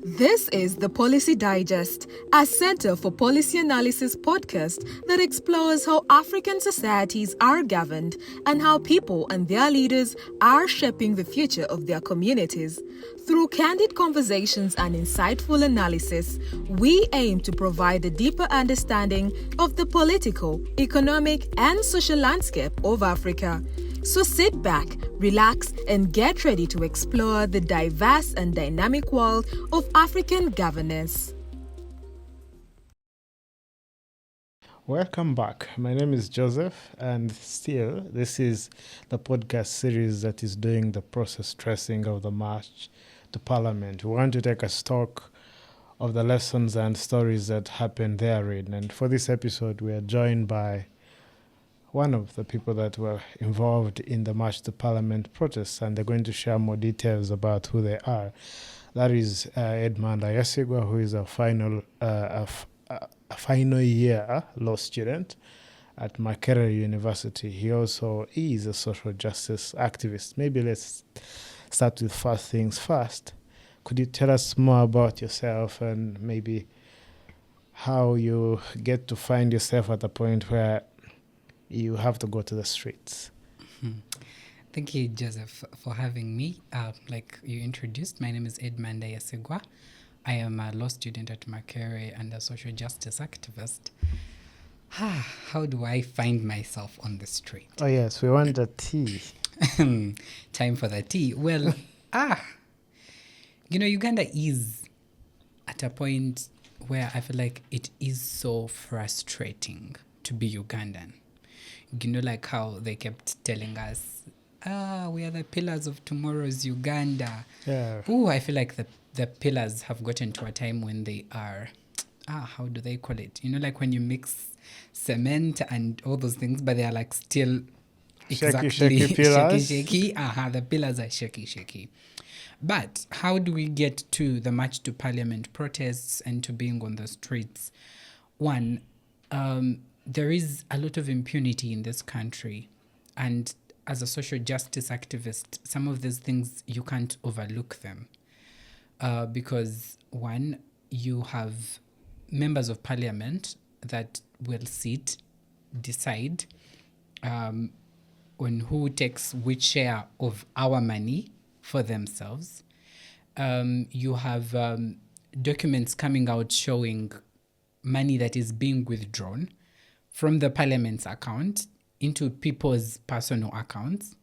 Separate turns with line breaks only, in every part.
This is the Policy Digest, a Center for Policy Analysis podcast that explores how African societies are governed and how people and their leaders are shaping the future of their communities. Through candid conversations and insightful analysis, we aim to provide a deeper understanding of the political, economic, and social landscape of Africa. So sit back, relax, and get ready to explore the diverse and dynamic world of African governance.
Welcome back. My name is Joseph, and still, this is the podcast series that is doing the process tracing of the march to Parliament. We want to take a stock of the lessons and stories that happened therein. And for this episode, we are joined by one of the people that were involved in the March to Parliament protests, and they're going to share more details about who they are. That is Edmund Ayesigwa, who is a final year law student at Makerere University. He also is a social justice activist. Maybe let's start with first things first. Could you tell us more about yourself and maybe how you get to find yourself at a point where you have to go to the streets?
Thank you, Joseph, for having me. Like you introduced, my name is Edmund Ayesigwa. I am a law student at Makerere and a social justice activist. How do I find myself on the street?
Oh, yes, we want the tea.
Time for the tea. Well, Uganda is at a point where I feel like it is so frustrating to be Ugandan. Like how they kept telling us, we are the pillars of tomorrow's Uganda.
Yeah.
I feel like the pillars have gotten to a time when they are, how do they call it? Like when you mix cement and all those things, but they are like still exactly
shaky pillars.
shaky. The pillars are shaky. But how do we get to the March to Parliament protests and to being on the streets? One, there is a lot of impunity in this country. And as a social justice activist, some of these things, you can't overlook them. Because one, you have members of parliament that will decide on who takes which share of our money for themselves. You have documents coming out showing money that is being withdrawn from the parliament's account into people's personal accounts.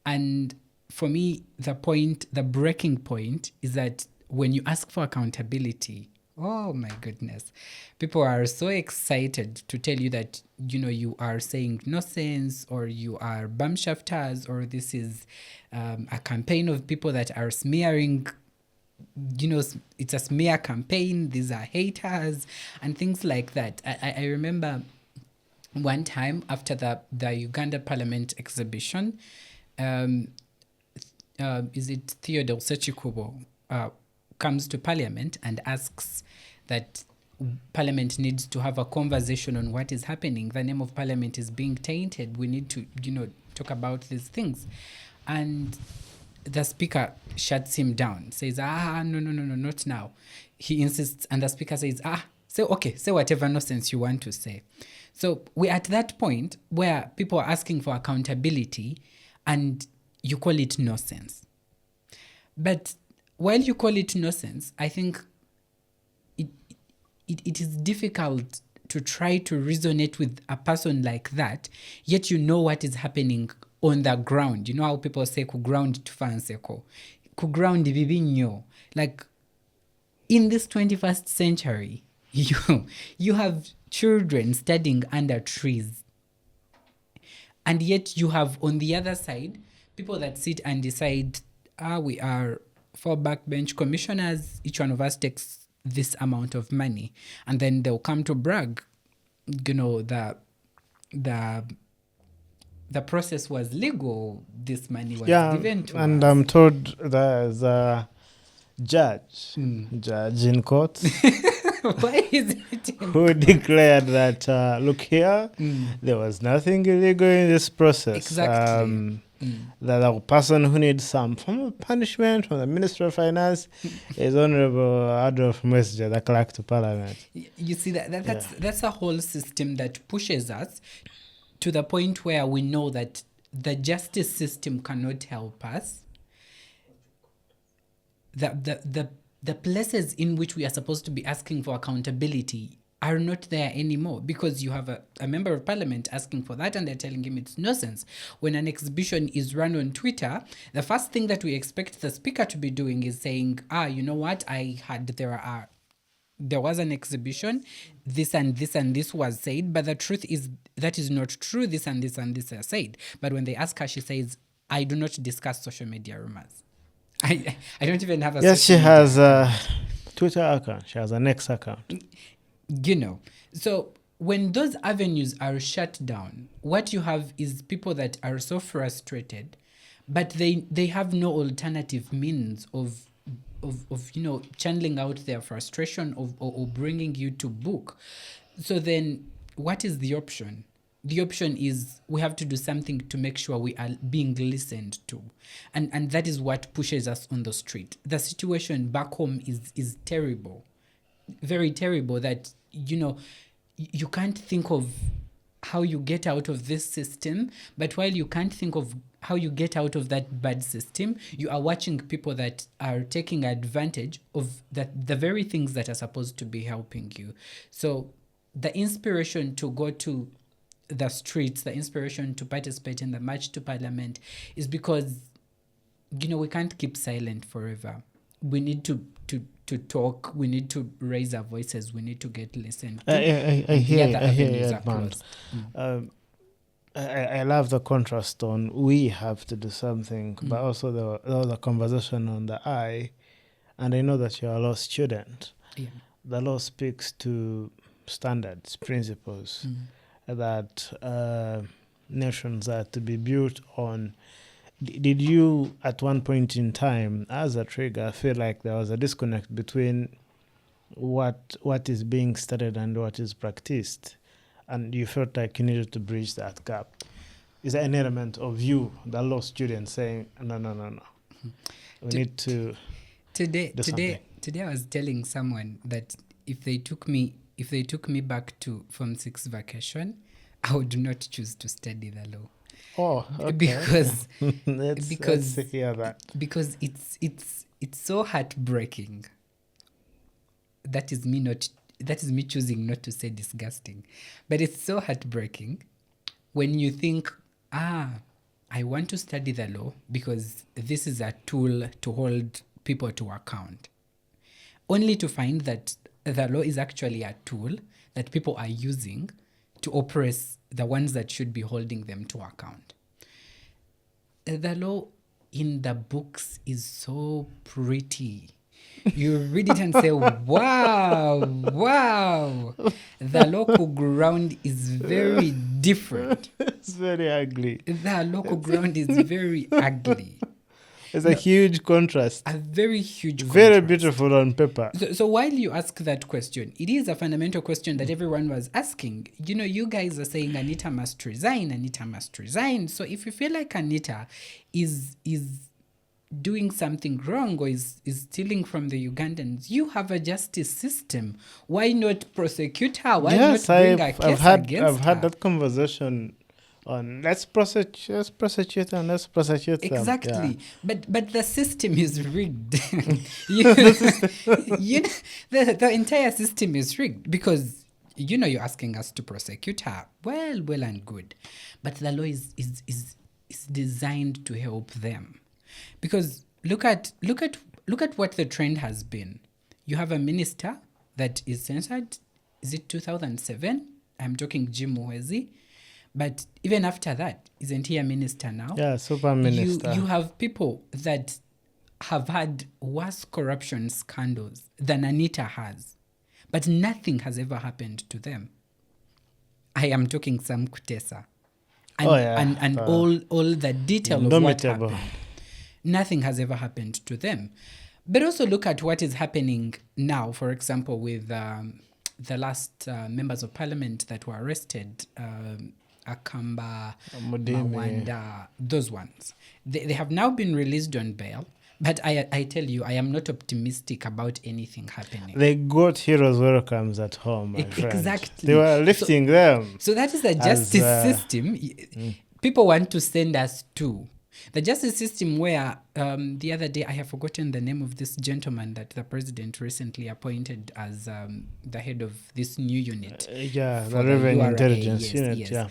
And for me, the breaking point is that when you ask for accountability, oh my goodness, people are so excited to tell you that, you are saying nonsense, or you are bumshafters, or this is a campaign of people that are smearing, it's a smear campaign, these are haters, and things like that. I remember one time after the Uganda Parliament exhibition, is it Theodore Sechikubo comes to Parliament and asks that Parliament needs to have a conversation on what is happening. The name of Parliament is being tainted. We need to, talk about these things. And the speaker shuts him down, says, no, not now. He insists, and the speaker says, say whatever nonsense you want to say. So we're at that point where people are asking for accountability and you call it nonsense. But while you call it nonsense, I think it is difficult to try to resonate with a person like that, yet you know what is happening on the ground. You know how people say, kuground tufanseko, kuground bibinyo. Like, in this 21st century, you have children studying under trees. And yet you have, on the other side, people that sit and decide, we are 4 backbench commissioners, each one of us takes this amount of money. And then they'll come to brag, the process was legal, this money was given to us.
And I'm told there's a judge in court
Why is it
who declared that, look here, there was nothing illegal in this process.
Exactly.
The person who needs some form of punishment from the Minister of Finance is Honorable Adolf Messenger, the Clerk to Parliament.
You see, that's a whole system that pushes us to the point where we know that the justice system cannot help us. The places in which we are supposed to be asking for accountability are not there anymore, because you have a member of parliament asking for that and they're telling him it's nonsense. When an exhibition is run on Twitter, the first thing that we expect the speaker to be doing is saying, you know what, there was an exhibition, this and this and this was said, but the truth is that is not true, this and this and this are said. But when they ask her, she says, I do not discuss social media rumors. I don't even have a
Yes, she has a Twitter account. She has an X account.
So when those avenues are shut down, what you have is people that are so frustrated, but they have no alternative means of channeling out their frustration or bringing you to book. So then what is the option? The option is we have to do something to make sure we are being listened to. And that is what pushes us on the street. The situation back home is terrible, very terrible, that, you can't think of how you get out of this system. But while you can't think of how you get out of that bad system, you are watching people that are taking advantage of the very things that are supposed to be helping you. So the inspiration to go to the streets, the inspiration to participate in the March to Parliament is because, we can't keep silent forever. We need to talk. We need to raise our voices. We need to get listened to.
I hear you, Edmund. I love the contrast on we have to do something, but also the conversation on the I. And I know that you're a law student.
Yeah.
The law speaks to standards, principles that nations are to be built on. Did you, at one point in time, as a trigger, feel like there was a disconnect between what is being studied and what is practiced, and you felt like you needed to bridge that gap? Is there an element of you, the law student, saying, no, we need to
Today I was telling someone that if they took me back to Form 6 vacation, I would not choose to study the law.
Oh, okay.
Because
let's hear that.
Because it's so heartbreaking. That is me choosing not to say disgusting. But it's so heartbreaking when you think, I want to study the law because this is a tool to hold people to account. Only to find that the law is actually a tool that people are using to oppress the ones that should be holding them to account. The law in the books is so pretty. You read it and say, wow. The local ground is very different.
It's very ugly.
The local ground is very ugly.
It's a huge contrast.
A very huge contrast.
Very beautiful on paper.
So while you ask that question, it is a fundamental question that everyone was asking. You guys are saying Anita must resign. So if you feel like Anita is doing something wrong or is stealing from the Ugandans, you have a justice system. Why not prosecute her? Why not bring a case against her?
I've had that conversation on let's prosecute them.
Exactly.
Yeah.
But the system is rigged. The entire system is rigged because you're asking us to prosecute her. Well and good. But the law is designed to help them. Because look at what the trend has been. You have a minister that is censored. Is it 2007? I'm talking Jim Muhwezi. But even after that, isn't he a minister now?
Yeah, super minister.
You have people that have had worse corruption scandals than Anita has. But nothing has ever happened to them. I am talking Sam Kutesa. And all the detail of what happened. Nothing has ever happened to them. But also look at what is happening now, for example, with the last members of parliament that were arrested Akamba,
Mudeme.
Mawanda, those ones. They have now been released on bail. But I tell you, I am not optimistic about anything happening.
They got heroes welcomes at home, my friend.
Exactly.
They were lifting them.
So that is the justice system people want to send us to. The justice system where the other day, I have forgotten the name of this gentleman that the president recently appointed as the head of this new unit.
The
for
Revenue
URA.
Intelligence
Yes,
Unit,
yes.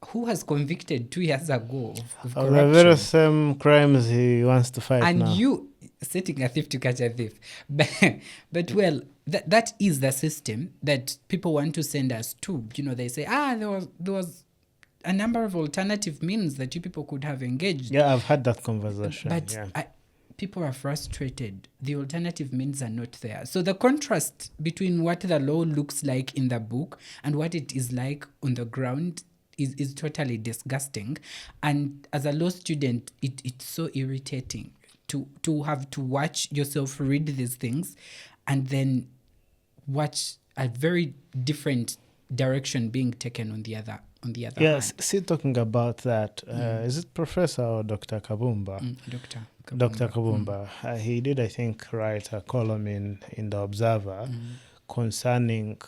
Who was convicted 2 years ago of
The
corruption.
very same crimes he wants to fight
And
now.
you setting a thief to catch a thief. But well, that is the system that people want to send us to. They say, there was a number of alternative means that you people could have engaged.
Yeah, I've had that conversation.
But people are frustrated. The alternative means are not there. So the contrast between what the law looks like in the book and what it is like on the ground is totally disgusting. And as a law student, it's so irritating to have to watch yourself read these things and then watch a very different direction being taken on the other
Yes,
hand.
see, talking about that, is it Professor or Dr. Kabumba? Dr. Kabumba. He did, I think, write a column in The Observer concerning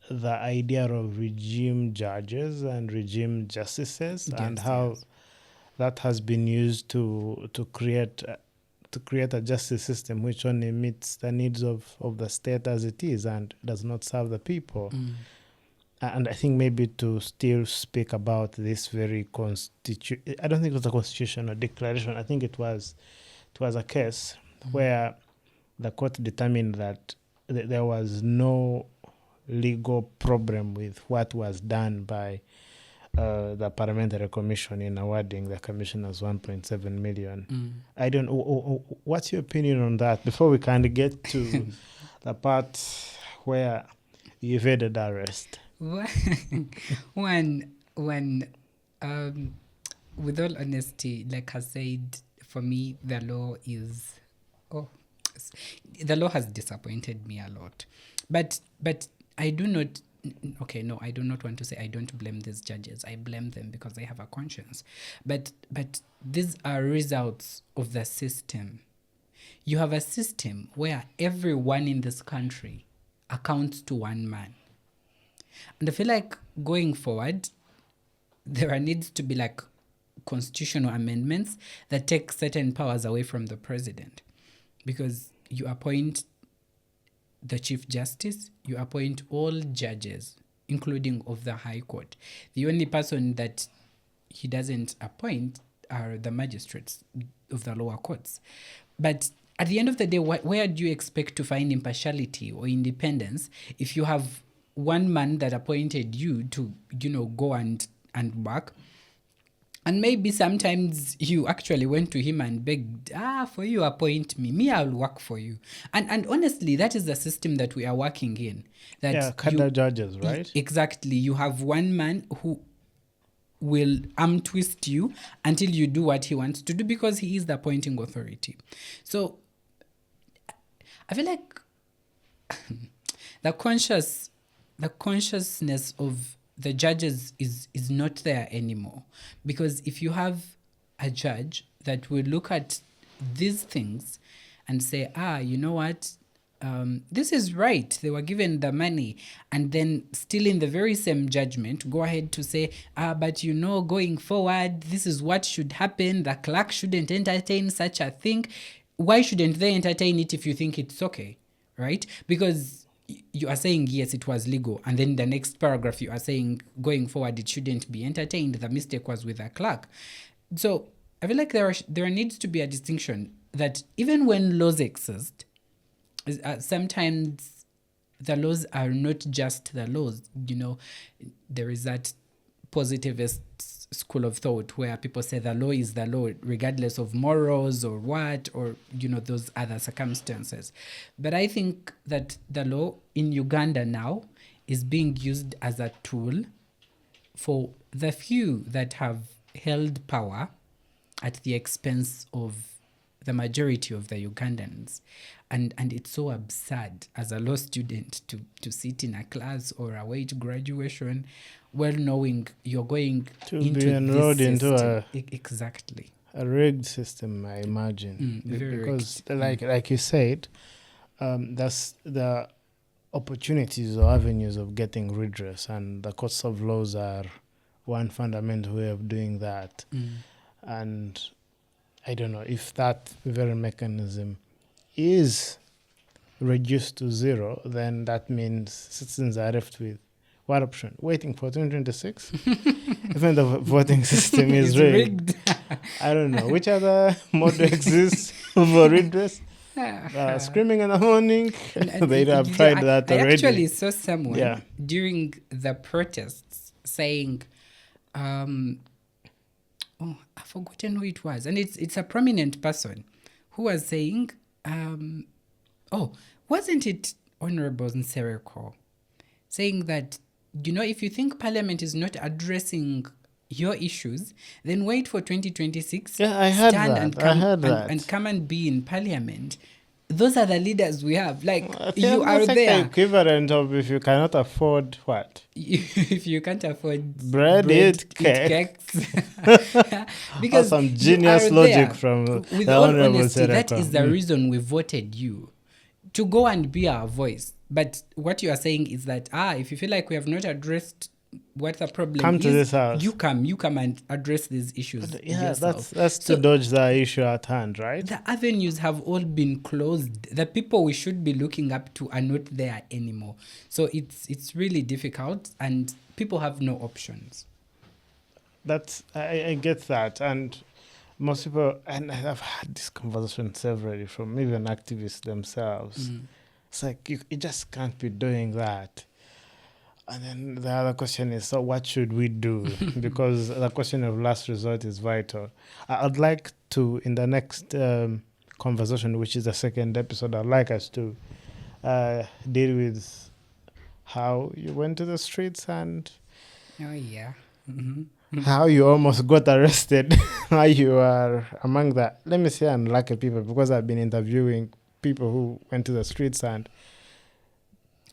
the idea of regime judges and regime justices, and how that has been used to create a justice system which only meets the needs of the state as it is and does not serve the people. And I think maybe to still speak about this very I don't think it was a constitutional declaration. I think it was a case where the court determined that there was no legal problem with what was done by the Parliamentary Commission in awarding the commissioners 1.7 million. I don't know. What's your opinion on that before we kind of get to the part where you evaded arrest?
When with all honesty, like I said, for me, the law has disappointed me a lot. But I do not. Okay, no, I do not want to say I don't blame these judges. I blame them because they have a conscience. But these are results of the system. You have a system where everyone in this country accounts to one man. And I feel like going forward, there needs to be like constitutional amendments that take certain powers away from the president. Because you appoint the Chief Justice, you appoint all judges, including of the High Court. The only person that he doesn't appoint are the magistrates of the lower courts. But at the end of the day, where do you expect to find impartiality or independence if you have one man that appointed you to, go and work? And maybe sometimes you actually went to him and begged, for you appoint me, I'll work for you. And honestly, that is the system that we are working in. That
cadre judges, right?
Exactly. You have one man who will arm twist you until you do what he wants to do because he is the appointing authority. So I feel like the consciousness of the judges is not there anymore. Because if you have a judge that will look at these things and say, you know what, this is right, they were given the money, and then still in the very same judgment go ahead to say, but going forward, this is what should happen, the clerk shouldn't entertain such a thing. Why shouldn't they entertain it if you think it's okay, right? Because you are saying, yes, it was legal. And then the next paragraph, you are saying, going forward, it shouldn't be entertained. The mistake was with the clerk. So I feel like there needs to be a distinction that even when laws exist, sometimes the laws are not just the laws. There is that positivist school of thought where people say the law is the law regardless of morals or what, or those other circumstances. But I think that the law in Uganda now is being used as a tool for the few that have held power at the expense of the majority of the Ugandans. And it's so absurd as a law student to sit in a class or await graduation well knowing you're going
To
into
be enrolled
this
into
system. Exactly.
a rigged system, I imagine.
Very
Because,
rigged.
like you said, that's the opportunities or avenues of getting redress, and the courts of laws are one fundamental way of doing that. And I don't know if that very mechanism is reduced to zero, then that means citizens are left with what option? Waiting for 2026? Even the voting system is
It's
rigged. I don't know. Which other model exists for redress? Screaming in the morning. They have tried that
I
already.
actually saw someone
Yeah.
during the protests saying, I've forgotten who it was, and it's a prominent person who was saying, wasn't it Honorable Nsereko saying that, if you think Parliament is not addressing your issues, then wait for 2026.
Yeah, I heard
stand
that.
and come
I heard that.
and come and be in Parliament. Those are the leaders we have. Like,
Yeah,
you are
that's like
there.
the equivalent of if you cannot afford what?
If you can't afford
Bread, eat cake.
because
some
you
genius
are
logic
there.
from
With
the
all
Honorable
honesty, that
Sereko.
is the reason we voted you to go and be our voice. But what you are saying is that if you feel like we have not addressed what the problem
Come
is,
to this house.
you come and address these issues yourself.
That's to dodge the issue at hand, right?
The avenues have all been closed. The people we should be looking up to are not there anymore. So it's really difficult, and people have no options.
I get that, and most people, and I've had this conversation severally from even activists themselves. It's like you just can't be doing that. And then the other question is, so what should we do? Because the question of last resort is vital. I'd like to, in the next conversation, which is the second episode, I'd like us to deal with how you went to the streets and how you almost got arrested, how you are among the, let me say, unlucky people, because I've been interviewing people who went to the streets and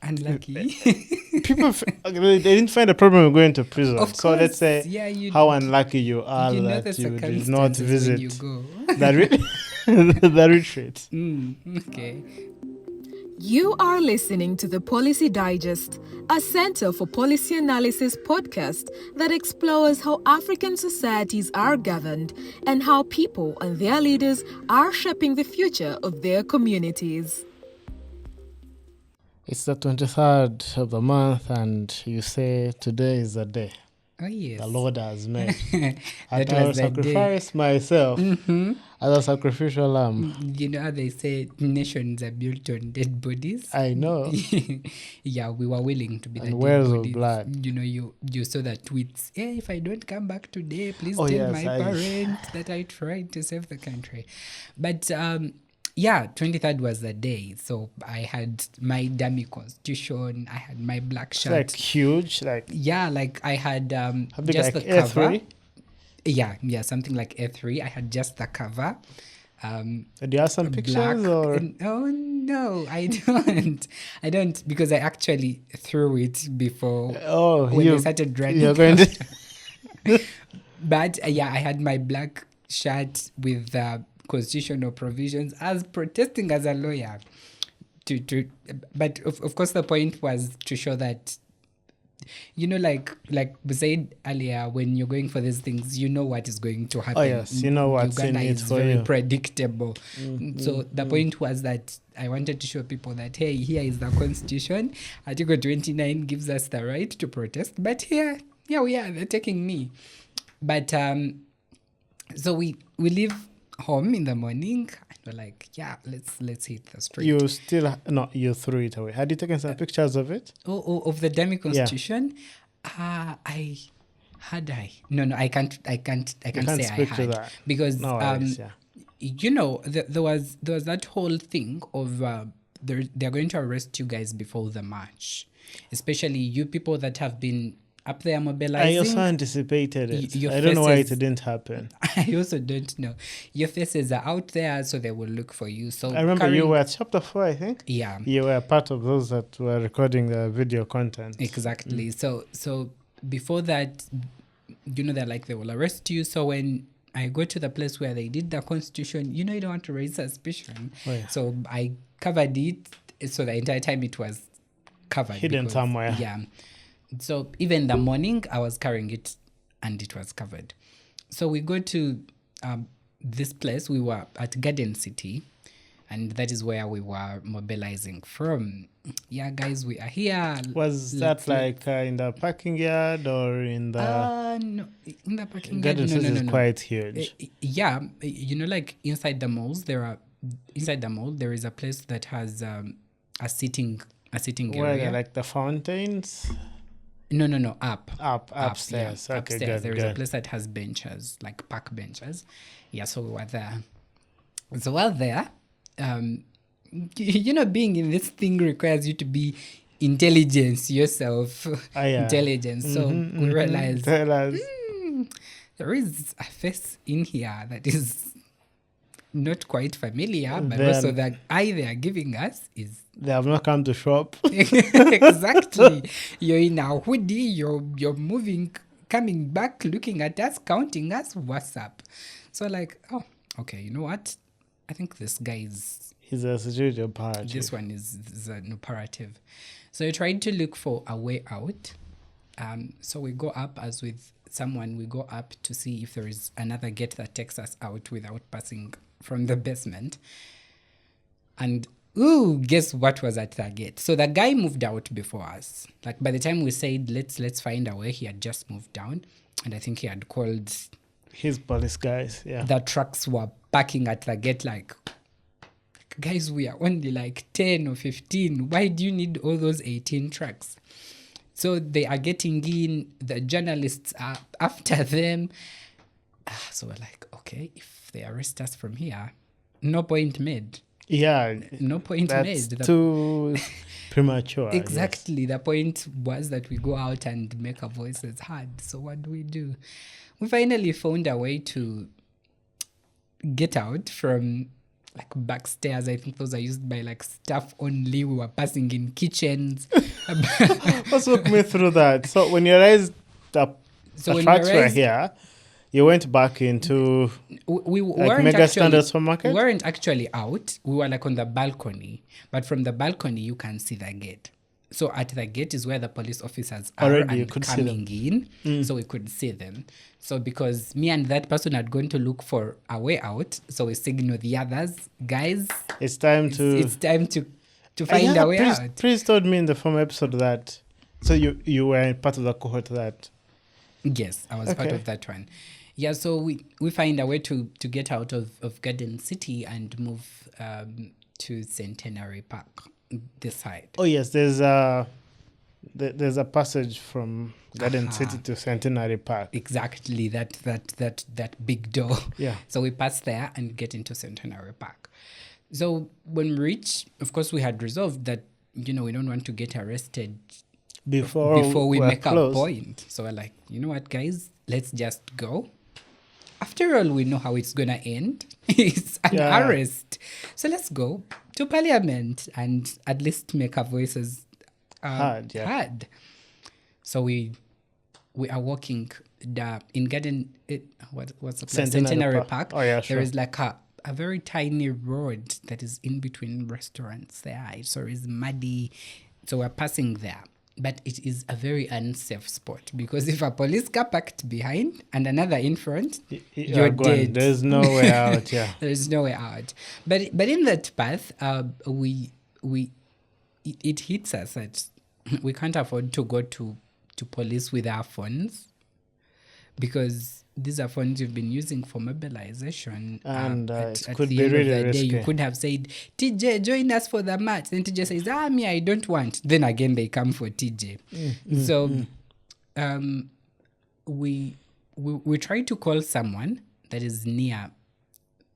Unlucky.
people they didn't find a problem with going to prison.
Of
So let's
course,
say how unlucky you are
the
that you did not
circumstances
visit
when you go.
the retreat.
Okay.
You are listening to the Policy Digest, a Center for Policy Analysis podcast that explores how African societies are governed and how people and their leaders are shaping the future of their communities.
It's the 23rd of the month, and you say today is the day
Oh, yes.
the Lord has made.
That
And I will
was the day.
sacrifice myself as a sacrificial lamb.
You know how they say nations are built on dead bodies?
I know.
Yeah, we were willing to be
And
the
wells
dead
of
bodies.
blood.
You saw the tweets. Hey, if I don't come back today, please
Oh,
tell
yes,
my parents that I tried to save the country. But 23rd was the day. So I had my dummy constitution. I had my black
It's
shirt.
like huge, like
Yeah, like I had
how big,
just
like
the cover.
A3.
Yeah, something like A3. I had just the cover.
Do you have some pictures
Black.
or?
Oh no, I don't because I actually threw it before when they started running.
You're going to.
But I had my black shirt with constitutional provisions as protesting as a lawyer. But of course the point was to show that, like we said earlier, when you're going for these things, you know what is going to happen.
Oh yes, you know what's
Uganda
in it
is
for
very
you.
predictable. So the point was that I wanted to show people that, hey, here is the constitution. Article 29 gives us the right to protest, but here we are, they're taking me. But so we leave home in the morning and we're like, let's hit the street.
You threw it away. Had you taken some pictures of it?
Of the dummy constitution? No, I can't say I
speak to
had,
that.
because
No worries, yeah.
there was that whole thing of they're going to arrest you guys before the march, especially you people that have been up there mobilizing.
I also anticipated it.
Your
I don't know why it
faces-
didn't happen.
I also don't know. Your faces are out there, so they will look for you. So
I remember
carrying-
you were at chapter 4, I think.
Yeah.
You were part of those that were recording the video content.
Exactly. So before that, they're like, they will arrest you. So when I go to the place where they did the constitution, you don't want to raise suspicion.
Oh, yeah.
So I covered it. So the entire time it was covered.
Hidden somewhere.
Yeah. So even the morning I was carrying it and it was covered. So we go to this place. We were at Garden City, and that is where we were mobilizing from. Yeah, guys, we are here.
Was that like in the parking yard or in the...
No, in the parking
Garden
yard?
City is
No.
quite huge.
Yeah, like inside the malls, inside the mall, there is a place that has a sitting
Where
area.
like the fountains?
No, upstairs.
Okay,
upstairs.
good,
There is a
good.
place that has benches, like park benches. Yeah, so we were there. So while there, being in this thing requires you to be intelligence yourself.
Yeah.
Intelligence. So we realized
Tell us.
there is a face in here that is not quite familiar, but
Then-
also the eye they are giving us is
They have not come to shop.
exactly. You're in a hoodie, you're moving, coming back, looking at us, counting us. What's up? So like, oh, okay, you know what? I think this guy is,
He's a security operative.
this one is an operative. So I tried to look for a way out. So we go up as with someone, we go up to see if there is another gate that takes us out without passing from the basement. And guess what was at the gate? So the guy moved out before us. Like by the time we said let's find a way, he had just moved down, and I think he had called.
His police guys, yeah.
The trucks were parking at the gate. Like, guys, we are only like 10 or 15. Why do you need all those 18 trucks? So they are getting in. The journalists are after them. So we're like, okay, if they arrest us from here, no point made.
Yeah.
No point
That's
made.
too premature.
Exactly. The point was that we go out and make our voices heard. So what do? We finally found a way to get out from like backstairs. I think those are used by like staff only. We were passing in kitchens.
Yes. Let's walk me through that. So when you realized the
when
trucks
we
were
realized-
here, you went back into
we
like
weren't
Mega
actually,
Standard Supermarket?
we weren't actually out. We were like on the balcony. But from the balcony, you can see the gate. So at the gate is where the police officers are
Already you
and
could see them.
coming in. So we could see them. So because me and that person had gone to look for a way out, so we signal the others, guys,
It's time to...
it's time to find
Yeah,
a way out.
Priest told me in the former episode that... So you were part of the cohort that...
Yes, I was part
Okay.
of that one. Yeah, so we find a way to get out of Garden City and move to Centenary Park, this side.
Oh, yes, there's a passage from Garden
Aha.
City to Centenary Park.
Exactly, that big door.
Yeah.
So we pass there and get into Centenary Park. So when we reach, of course, we had resolved that, we don't want to get arrested before we
we're
make
closed.
our point. So we're like, you know what, guys, let's just go. After all, we know how it's going to end. It's an
Yeah.
arrest. So let's go to Parliament and at least make our voices
Heard, yeah.
heard. So we are walking in Garden, what's the place? Centenary Park.
Oh, yeah, sure.
There is like a very tiny road that is in between restaurants there. So it's muddy. So we're passing there. But it is a very unsafe spot because if a police car parked behind and another in front, you're
gone.
dead.
There's no way out, yeah.
There's no way out. But in that path, it hits us that we can't afford to go to police with our phones because these are phones you've been using for mobilization.
And
at
it could
the
be
end
really
of the day, you
risky.
could have said, TJ, join us for the match. Then TJ says, me, I don't want. Then again, they come for TJ. So we try to call someone that is near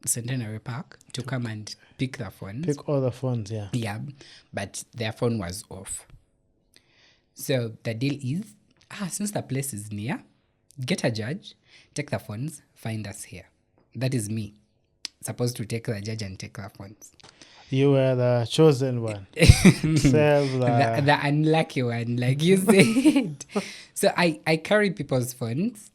Centenary Park to come and pick the phones.
Pick all the phones, yeah.
Yeah, but their phone was off. So the deal is, since the place is near, get a judge, take the phones, find us here. That is me, supposed to take the judge and take the phones.
You were the chosen one. Save
The unlucky one, like you said. So I carry people's phones.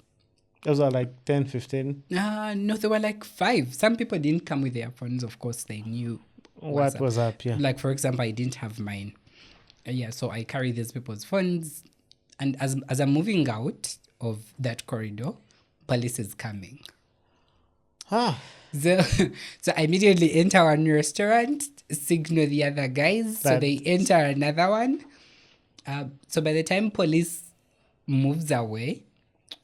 Those are like 10, 15.
No, they were like 5. Some people didn't come with their phones. Of course, they knew
What was up, yeah.
Like, for example, I didn't have mine. Yeah, so I carry these people's phones. And as I'm moving out of that corridor, police is coming. So I immediately enter one restaurant, signal the other guys, so they enter another one. So by the time police moves away,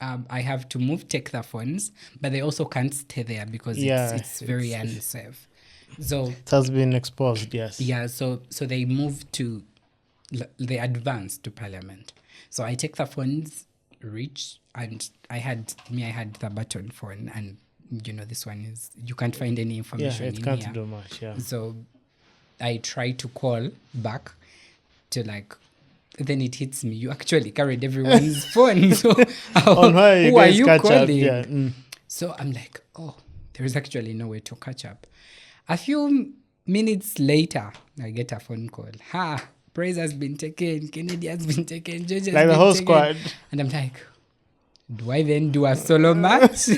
I have to take the phones, but they also can't stay there because it's very unsafe. So
it has been exposed, yes.
Yeah, so they move to, they advance to Parliament. So I take the phones, reach, and I had the button phone, and this one is, you can't find any information in here.
Yeah, it can't do much, yeah.
So I try to call back to then it hits me. You actually carried everyone's phone. So
on why
who are you calling?
Up, yeah.
So I'm like, oh, there is actually no way to catch up. A few minutes later, I get a phone call. Praise has been taken, Kennedy has been taken, George has been taken.
Like the whole squad.
And I'm like, do I then do a solo match?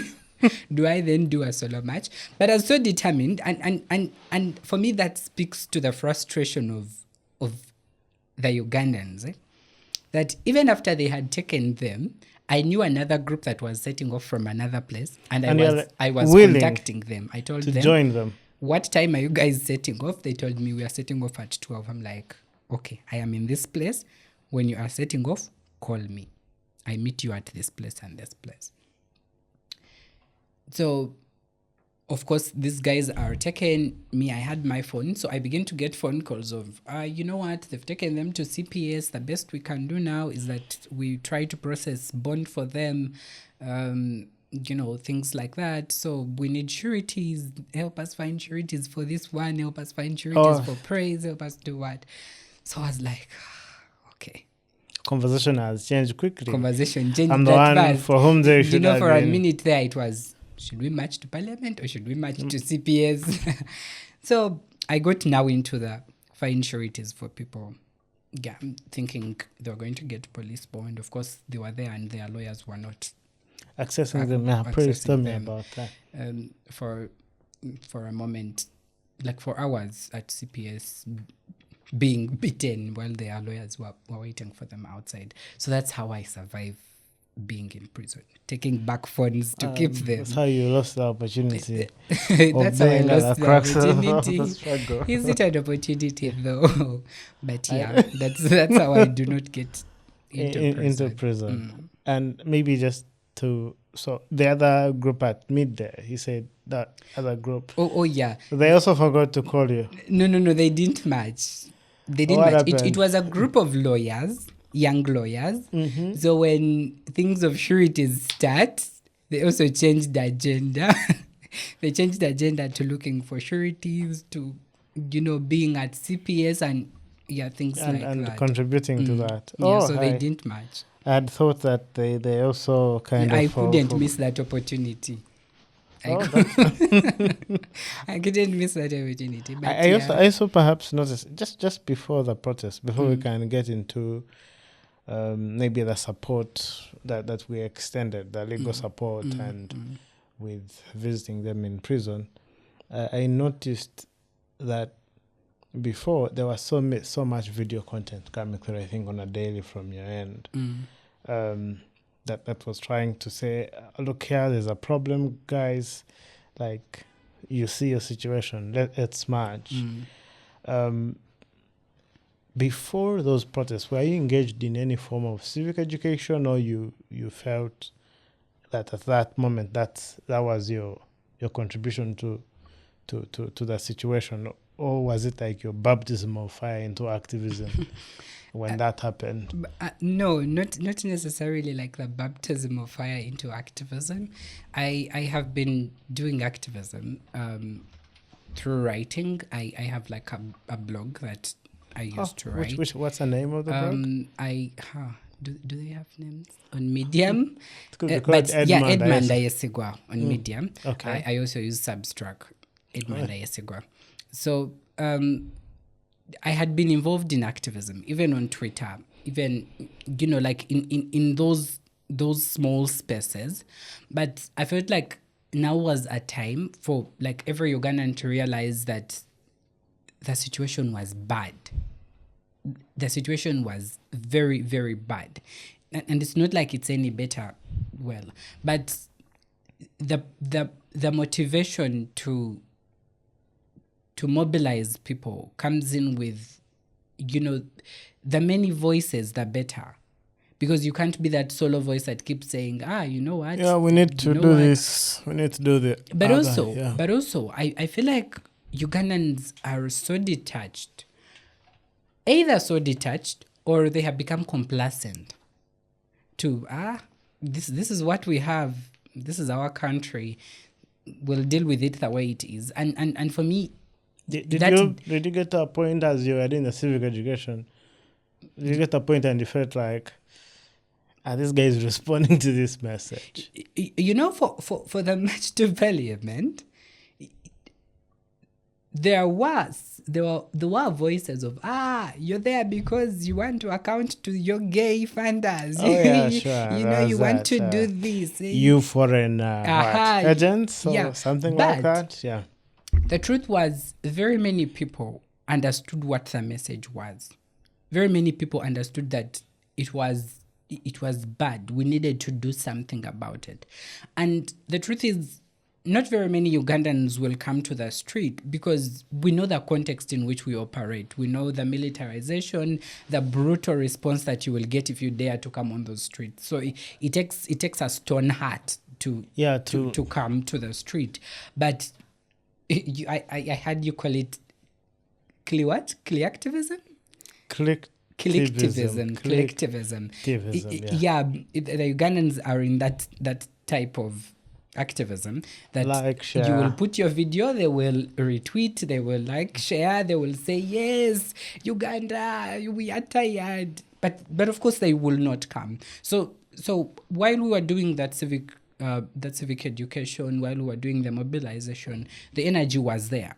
But I was so determined, and for me that speaks to the frustration of the Ugandans, that even after they had taken them, I knew another group that was setting off from another place, and I was contacting them. I told them to
join them.
What time are you guys setting off? They told me we are setting off at 12. I'm like, okay, I am in this place. When you are setting off, call me. I meet you at this place and this place. So, of course, these guys are taking me. I had my phone, so I begin to get phone calls of, you know what, they've taken them to CPS. The best we can do now is that we try to process bond for them, things like that. So we need sureties. Help us find sureties for this one. Help us find sureties for praise. Help us do what? So I was like, okay.
Conversation has changed quickly.
Conversation changed.
I'm the one fast. For whom they should have
for
been.
A minute there, it was, should we march to Parliament or should we march to CPS? So I got now into the find sureties for people. Yeah, thinking they were going to get police bond. Of course, they were there and their lawyers were not
accessing them. Yeah, please tell me about that.
For a moment, like for hours at CPS, being beaten while their lawyers were waiting for them outside. So that's how I survived being in prison, taking back phones to keep them.
That's how you lost the opportunity.
That's how I lost the opportunity. Is it an opportunity though? But yeah, that's how I do not get into prison.
And maybe just so the other group at midday, he said that other group.
Oh yeah.
They also forgot to call you.
No, they didn't match. They didn't match. It was a group of lawyers, young lawyers. Mm-hmm. So when things of sureties start, they also changed the agenda. They changed the agenda to looking for sureties, to being at CPS and things like that.
And contributing to that.
So they didn't match.
I had thought that they also
I couldn't miss that opportunity. I couldn't miss that opportunity. But
I also perhaps noticed just before the protest, before we can get into maybe the support that we extended, the legal support and with visiting them in prison, I noticed that before there was so much video content coming through, I think on a daily from your end, that was trying to say, look here, there's a problem, guys, like you see your situation, let's march. Before those protests, were you engaged in any form of civic education, or you felt that at that moment that was your contribution to the situation, or was it like your baptism of fire into activism when that happened?
No, not necessarily like the baptism of fire into activism. I have been doing activism through writing. I have like a blog that I used to write.
What's the name of the blog?
Do they have names on Medium?
It could be called
Edmund Ayesigwa on Medium.
Okay.
I also use Substract, Edmund Ayesigwa. So I had been involved in activism, even on Twitter, even, like in those small spaces. But I felt like now was a time for like every Ugandan to realize that the situation was bad. The situation was very, very bad. And it's not like it's any better, but the motivation to mobilize people comes in with, the many voices, the better. Because you can't be that solo voice that keeps saying, you know what?
Yeah, we need to do this. We need to do the
But
other,
also, I feel like Ugandans are so detached. Either so detached or they have become complacent to, this is what we have. This is our country. We'll deal with it the way it is. And for me,
did you get to a point as you were in the civic education? Did you get to a point and you felt like, this guy is responding to this message?
For the match to parliament, there were voices of, you're there because you want to account to your gay funders.
Oh, yeah, sure.
You want to do this.
You foreign agents or something like that. Yeah.
The truth was, very many people understood what the message was. Very many people understood that it was bad. We needed to do something about it. And the truth is, not very many Ugandans will come to the street because we know the context in which we operate. We know the militarization, the brutal response that you will get if you dare to come on those streets. So it takes a stone heart to come to the street. But I had you call it collectivism? Collectivism. Yeah, the Ugandans are in that type of activism that you will put your video, they will retweet, they will share, they will say, yes, Uganda, we are tired. But of course they will not come. So while we were doing that civic education, while we were doing the mobilization, the energy was there.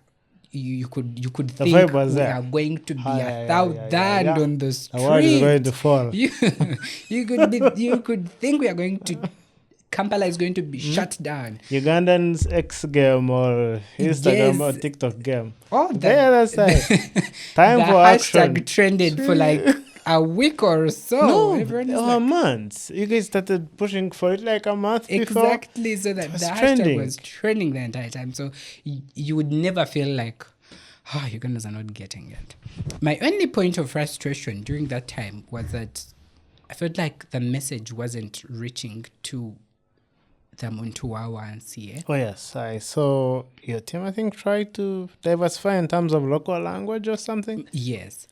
You could think we are going to be 1,000 on the street.
The world is going to fall.
You could think we are going to. Kampala is going to be shut down.
Ugandans X game or Instagram or TikTok game.
Oh,
the other side. Time for action.
The hashtag trended for like a week or so.
No, months. You guys started pushing for it like a month before.
Exactly. So that the hashtag was trending the entire time. So you would never feel like, Ugandans are not getting it. My only point of frustration during that time was that I felt like the message wasn't reaching to the Montuwawa and CA.
Oh, yes. I saw your team, I think, try to diversify in terms of local language or something.
Yes.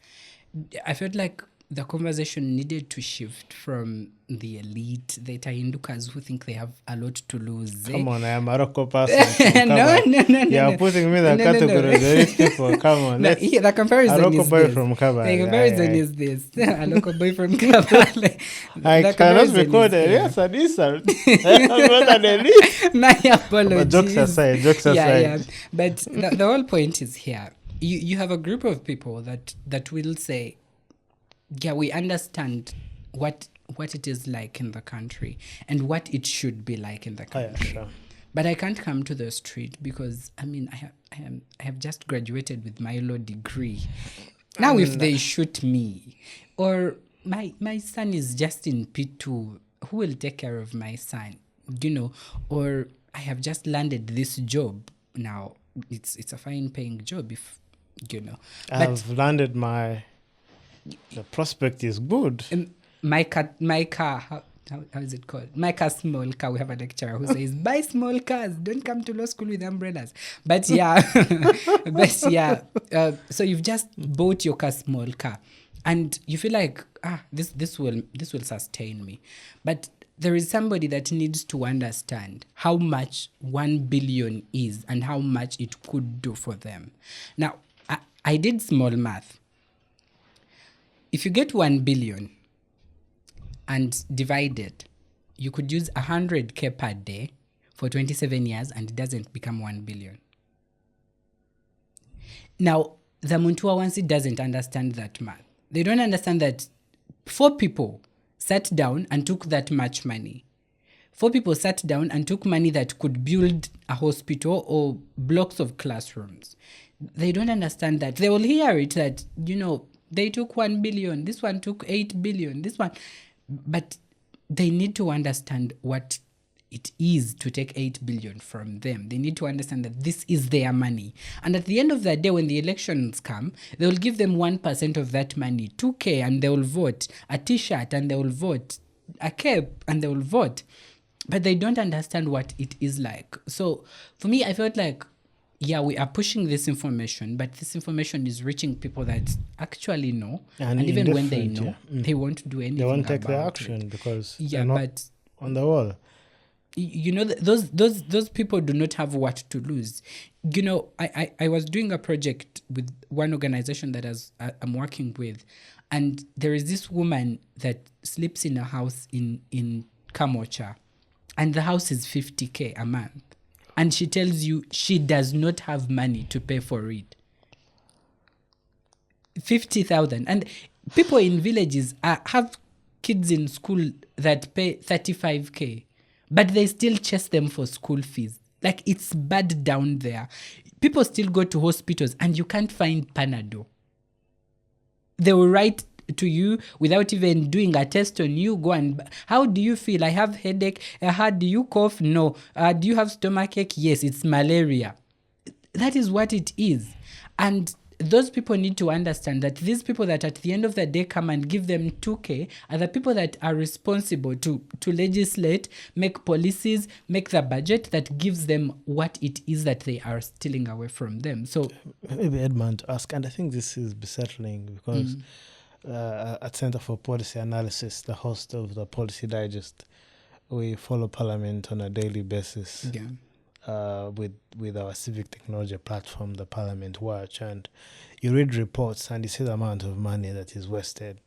I felt like the conversation needed to shift from the elite, the Tahindukas who think they have a lot to lose.
Come on, I am a Morocco person.
No.
You're putting me in the category of the rich people. Come on.
The comparison
a local
is
boy
this.
From Kabale.
The comparison is this. A local boy from Kabale.
I cannot be called a yes, an insult. I'm not an elite.
My apologies.
But jokes aside.
Yeah. But the whole point is here. You have a group of people that will say, yeah, we understand what it is like in the country and what it should be like in the country.
Sure.
But I can't come to the street because I have just graduated with my law degree. Now if they shoot me, or my son is just in P2, who will take care of my son? Or I have just landed this job. Now it's a fine paying job, if
I've landed the prospect is good.
My car, how is it called? My car, small car. We have a lecturer who says, buy small cars. Don't come to law school with umbrellas. But yeah, so you've just bought your car, small car, and you feel like, this will sustain me. But there is somebody that needs to understand how much 1 billion is and how much it could do for them. Now, I did small math. If you get 1 billion and divide it, you could use 100K per day for 27 years and it doesn't become 1 billion. Now, the Muntuawansi doesn't understand that math. They don't understand that 4 people sat down and took that much money. 4 people sat down and took money that could build a hospital or blocks of classrooms. They don't understand that. They will hear it that, they took 1 billion, this one took 8 billion, this one. But they need to understand what it is to take 8 billion from them. They need to understand that this is their money. And at the end of the day, when the elections come, they will give them 1% of that money, 2K, and they will vote, a t-shirt, and they will vote, a cap, and they will vote. But they don't understand what it is like. So for me, I felt like, yeah, we are pushing this information, but this information is reaching people that actually know. And even when they know, they won't do anything.
They won't take the
about
action
it.
because
Yeah,
they're not
but
on the wall.
Those people do not have what to lose. I was doing a project with one organization that I'm working with, and there is this woman that sleeps in a house in Kamocha, and the house is 50K a month. And she tells you she does not have money to pay for it. 50,000. And people in villages have kids in school that pay 35K, but they still chase them for school fees. Like, it's bad down there. People still go to hospitals and you can't find Panadol. They will write to you without even doing a test on you. Go and, how do you feel? I have headache. Do you cough? No. Do you have stomachache? Yes, it's malaria. That is what it is. And those people need to understand that these people that at the end of the day come and give them 2K are the people that are responsible to legislate, make policies, make the budget that gives them what it is that they are stealing away from them. So
maybe Edmund ask, and I think this is besettling because at Center for Policy Analysis, the host of the Policy Digest, we follow Parliament on a daily basis with our civic technology platform, the Parliament Watch, and you read reports and you see the amount of money that is wasted.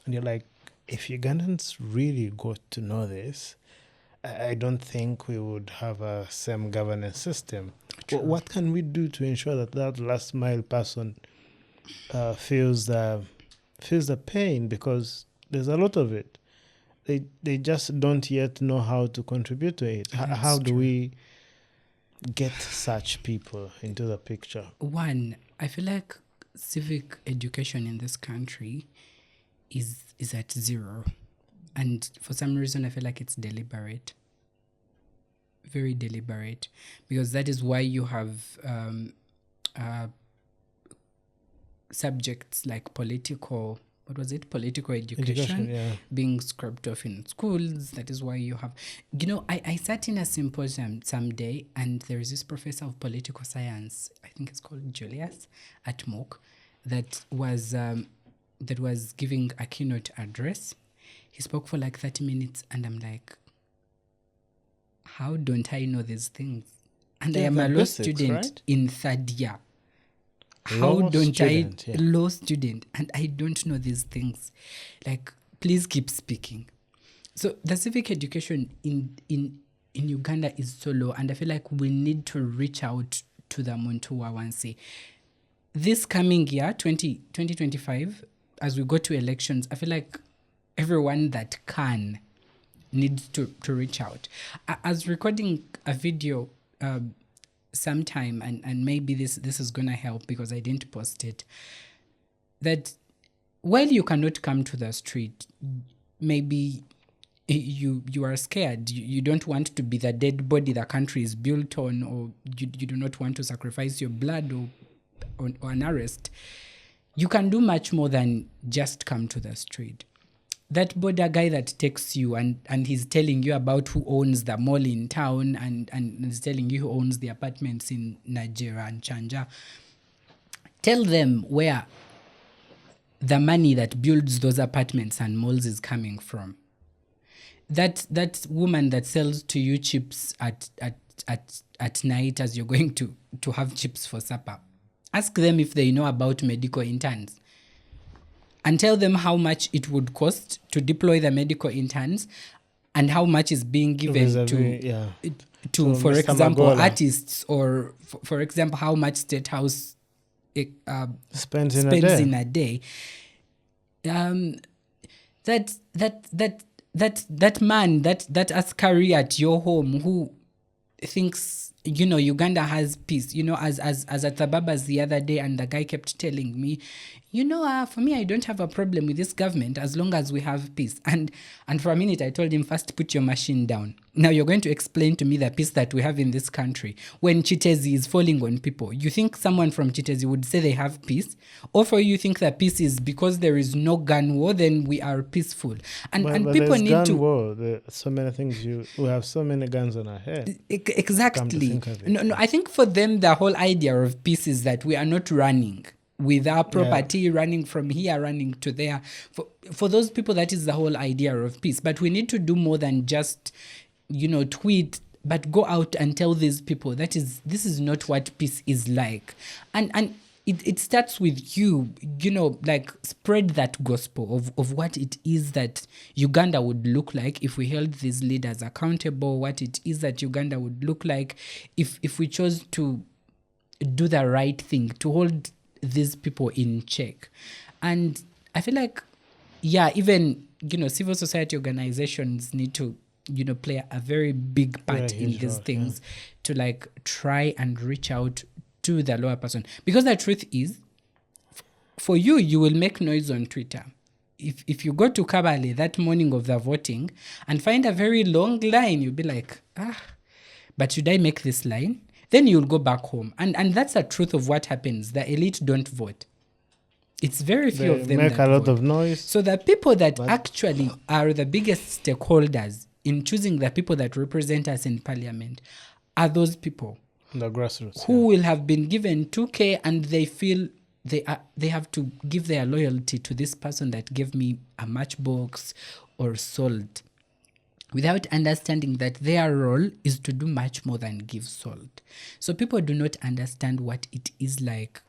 And you're like, if Ugandans really got to know this, I don't think we would have a same governance system. What can we do to ensure that last mile person feels the pain, because there's a lot of it. They just don't yet know how to contribute to it. How do we get such people into the picture?
One, I feel like civic education in this country is at 0, and for some reason I feel like it's deliberate, very deliberate, because that is why you have subjects like political education being scrubbed off in schools. That is why you have, I sat in a symposium someday, and there is this professor of political science, I think it's called Julius, at MOOC, that was giving a keynote address. He spoke for like 30 minutes, and I'm like, how don't I know these things? And I am a law student in 3rd year. How don't I, law student, and I don't know these things? Like, please keep speaking. So the civic education in Uganda is so low, and I feel like we need to reach out to the Muntuawansi. This coming year, 2025, as we go to elections, I feel like everyone that can needs to reach out. I was recording a video sometime, and maybe this is gonna help because I didn't post it, that while you cannot come to the street, maybe you are scared, you don't want to be the dead body the country is built on, or you do not want to sacrifice your blood or an arrest, you can do much more than just come to the street. That border guy that takes you and he's telling you about who owns the mall in town and is telling you who owns the apartments in Nigeria and Chanja, tell them where the money that builds those apartments and malls is coming from. That woman that sells to you chips at night as you're going to have chips for supper, ask them if they know about medical interns. And tell them how much it would cost to deploy the medical interns and how much is being given to for example, artists, or for example, how much State House
spends in
spends
a day.
in a day. That man, that askari at your home who thinks, Uganda has peace, as at the Babas the other day, and the guy kept telling me, for me, I don't have a problem with this government as long as we have peace. And for a minute, I told him, first put your machine down. Now you're going to explain to me the peace that we have in this country when Chitezi is falling on people. You think someone from Chitezi would say they have peace? Or for you think that peace is because there is no gun war, then we are peaceful. And people
there's
need
gun
to...
war. There are so many things. We have so many guns on our head.
Exactly. No, I think for them, the whole idea of peace is that we are not running with our property, running from here, running to there. For those people, that is the whole idea of peace. But we need to do more than just, tweet, but go out and tell these people this is not what peace is like. And it starts with you, spread that gospel of what it is that Uganda would look like if we held these leaders accountable, what it is that Uganda would look like if we chose to do the right thing, to hold these people in check. And I feel like, even, civil society organizations need to, play a very big part in these things to try and reach out to the lower person. Because the truth is, for you will make noise on Twitter. If you go to Kabale that morning of the voting and find a very long line, you'll be like, but should I make this line? Then you'll go back home. And that's the truth of what happens. The elite don't vote. It's very few of them
make
that
a lot
vote.
of noise.
So the people that actually are the biggest stakeholders in choosing the people that represent us in parliament are those people.
The grassroots.
Who will have been given 2K and they feel they have to give their loyalty to this person that gave me a matchbox or salt, without understanding that their role is to do much more than give salt. So people do not understand what it is like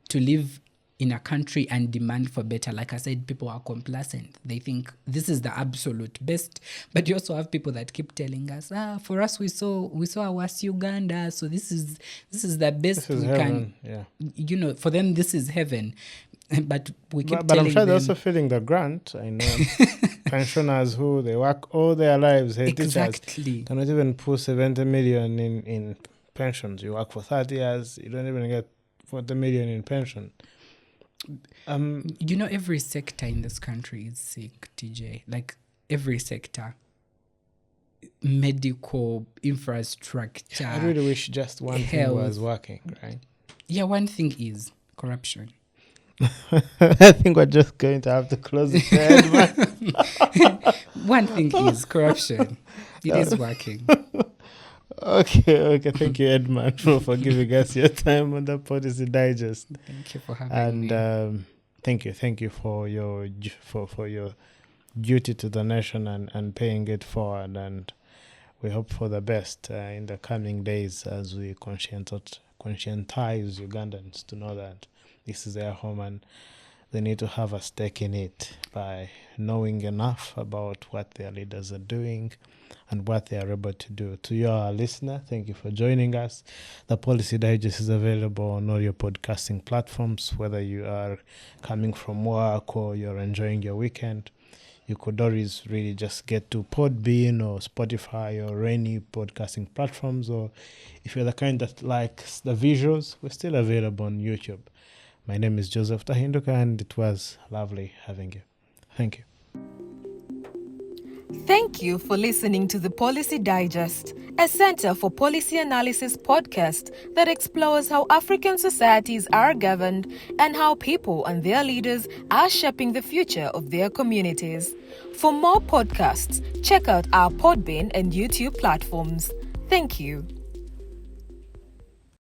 to live in a country and demand for better. Like I said, people are complacent. They think this is the absolute best. But you also have people that keep telling us, for us we saw a worse Uganda, so this is the best we
heaven.
can. For them this is heaven. But we keep
but
telling
I'm sure they're
them,
also feeling the grant. I know pensioners who they work all their lives.
Exactly.
Teachers cannot even put 70 million in pensions. You work for 30 years, you don't even get 40 million in pension.
Every sector in this country is sick, TJ. Like every sector. Medical, infrastructure.
I really wish just one thing was working, right?
Yeah, one thing is corruption.
I think we're just going to have to close it there, man.
One thing is corruption. It is working.
Okay. Thank you, Edmund, for giving us your time on the Policy Digest.
Thank you for having me.
And thank you for your duty to the nation and paying it forward. And we hope for the best in the coming days as we conscientize Ugandans to know that this is their home and they need to have a stake in it by knowing enough about what their leaders are doing and what they are able to do. To your listener, thank you for joining us. The Policy Digest is available on all your podcasting platforms, whether you are coming from work or you're enjoying your weekend. You could always really just get to Podbean or Spotify or any podcasting platforms, or if you're the kind that likes the visuals, we're still available on YouTube. My name is Joseph Tahinduka, and it was lovely having you. Thank you.
Thank you for listening to the Policy Digest, a Center for Policy Analysis podcast that explores how African societies are governed and how people and their leaders are shaping the future of their communities. For more podcasts, check out our Podbean and YouTube platforms. Thank you.